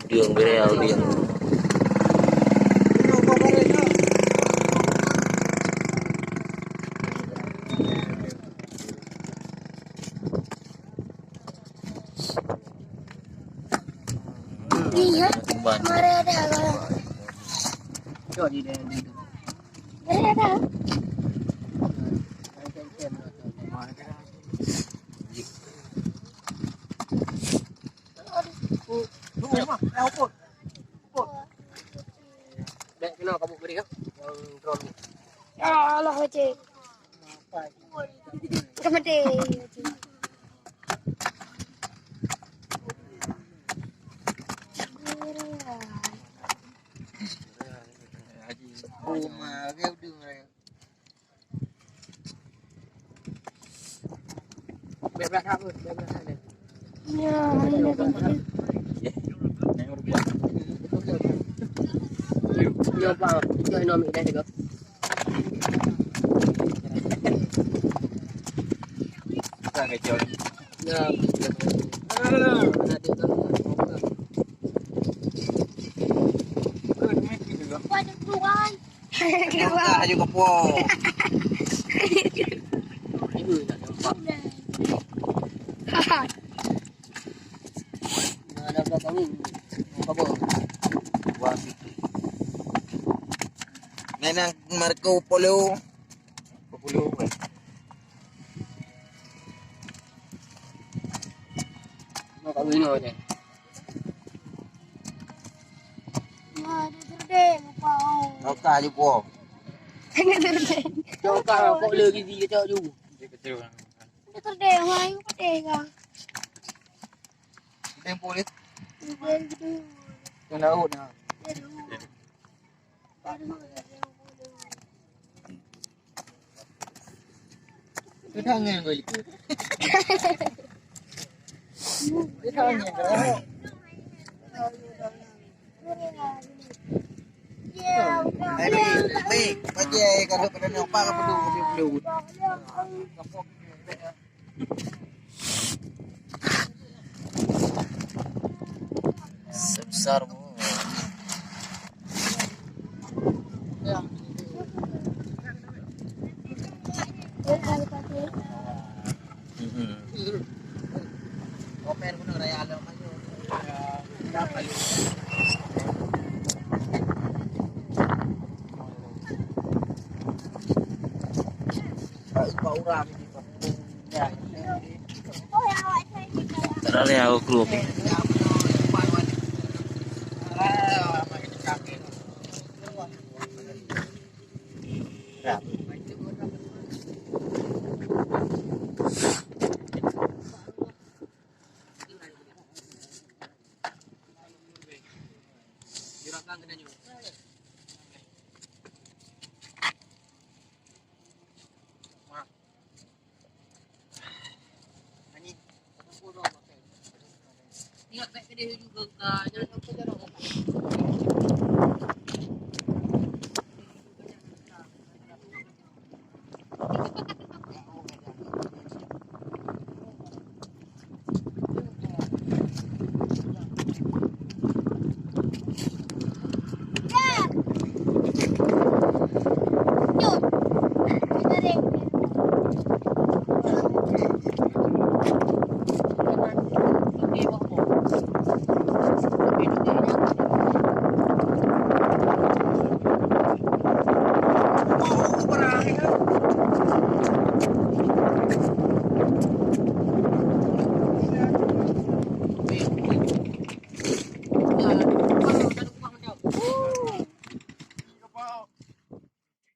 Đường với đèo liền. Iya, kemarin ada kalau. Cho đi đây đi. Ada. Dek kena kamu beri kan? Yang drone. Ya Allah wajib. Kepada. Mà kêu đường này. Bẹp ra thôi, bẹp ra này. Ya, ini kan. Yo pa, yo nom ini deh kok. Ra cái chiều. Ya. Nanti kan. Waduh keluar. Kita juga po. Ibu tak nampak. Ada apa kamu? Apa? Wah. Nenang Marco Polo. Polo. Mau kamu ini aja. Waduh terdeh mau. Nó ca chứ po. Ini terdeh. Cho cả bộ lừa cái gì cho dù. Kecil. Ini terdeh mai terdeh kan. Tempo ni. Ini gitu. Yang laut nah. Cái thằng này người. Cái thằng này cái Baik, baca kalau pada nampak apa dulu. Sebesar mu. Ya. Komen pun raya alam aja. Ya, kali. Orang di kampungnya. Terlalu aku keluar. Ingat baik ke dia juga kan.